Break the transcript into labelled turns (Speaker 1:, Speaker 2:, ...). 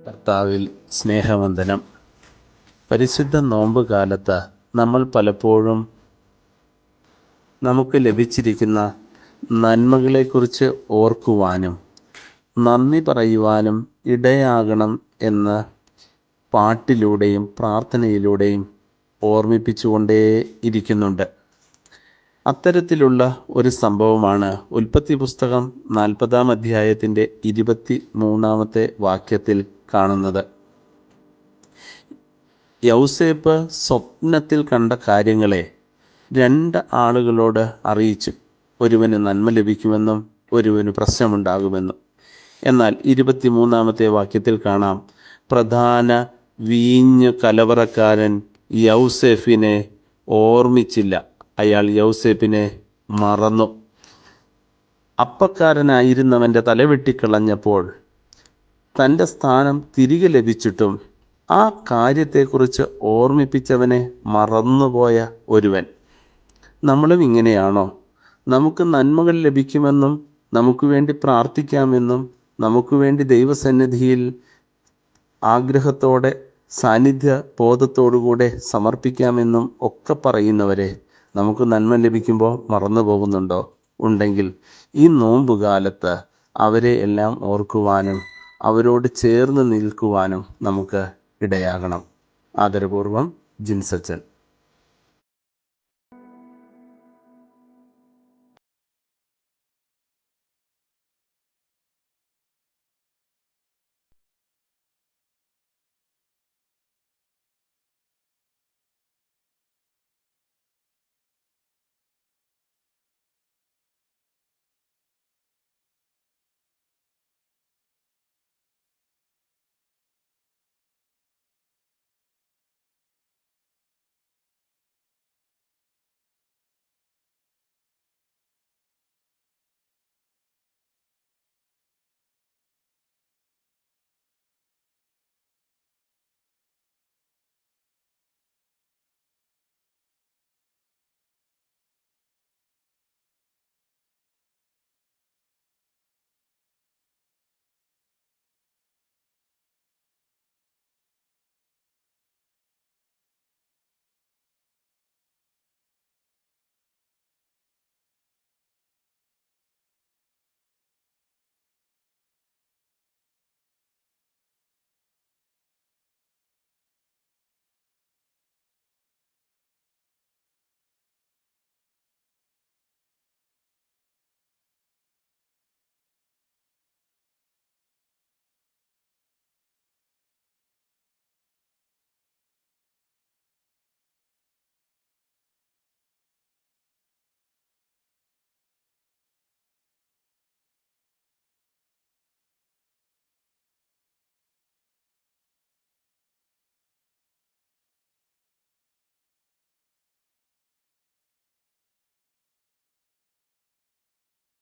Speaker 1: കർത്താവിൽ സ്നേഹവന്ദനം. പരിശുദ്ധ നോമ്പ് കാലത്ത് നമ്മൾ പലപ്പോഴും നമുക്ക് ലഭിച്ചിരിക്കുന്ന നന്മകളെക്കുറിച്ച് ഓർക്കുവാനും നന്ദി പറയുവാനും ഇടയാകണം എന്ന് പാട്ടിലൂടെയും പ്രാർത്ഥനയിലൂടെയും ഓർമ്മിപ്പിച്ചുകൊണ്ടേ ഇരിക്കുന്നുണ്ട്. അത്തരത്തിലുള്ള ഒരു സംഭവമാണ് ഉൽപ്പത്തി പുസ്തകം 40-ാം അധ്യായത്തിൻ്റെ 23-ാമത്തെ വാക്യത്തിൽ കാണുന്നത്. യൗസേപ്പ് സ്വപ്നത്തിൽ കണ്ട കാര്യങ്ങളെ 2 ആളുകളോട് അറിയിച്ചു. ഒരുവന് നന്മ ലഭിക്കുമെന്നും ഒരുവന് പ്രശ്നമുണ്ടാകുമെന്നും. എന്നാൽ 23-ാമത്തെ വാക്യത്തിൽ കാണാം, പ്രധാന വീഞ്ഞ് കലവറക്കാരൻ യൗസേപ്പിനെ ഓർമ്മിച്ചില്ല. അയാൾ യൗസേപ്പിനെ മറന്നു. അപ്പക്കാരനായിരുന്നവൻ്റെ തലവെട്ടിക്കളഞ്ഞപ്പോൾ തൻ്റെ സ്ഥാനം തിരികെ ലഭിച്ചിട്ടും ആ കാര്യത്തെക്കുറിച്ച് ഓർമ്മിപ്പിച്ചവനെ മറന്നുപോയ ഒരുവൻ. നമ്മളും ഇങ്ങനെയാണോ? നമുക്ക് നന്മകൾ ലഭിക്കുമെന്നും നമുക്ക് വേണ്ടി പ്രാർത്ഥിക്കാമെന്നും നമുക്ക് വേണ്ടി ദൈവസന്നിധിയിൽ ആഗ്രഹത്തോടെ സാന്നിധ്യ ബോധത്തോടുകൂടെ സമർപ്പിക്കാമെന്നും ഒക്കെ പറയുന്നവരെ നമുക്ക് നന്മ ലഭിക്കുമ്പോൾ മറന്നു പോകുന്നുണ്ടോ? ഉണ്ടെങ്കിൽ ഈ നോമ്പുകാലത്ത് അവരെ എല്ലാം ഓർക്കുവാനും അവരോട് ചേർന്ന് നിൽക്കുവാനും നമുക്ക് ഇടയാകണം. ആദരപൂർവം, ജിൻസച്ചൻ.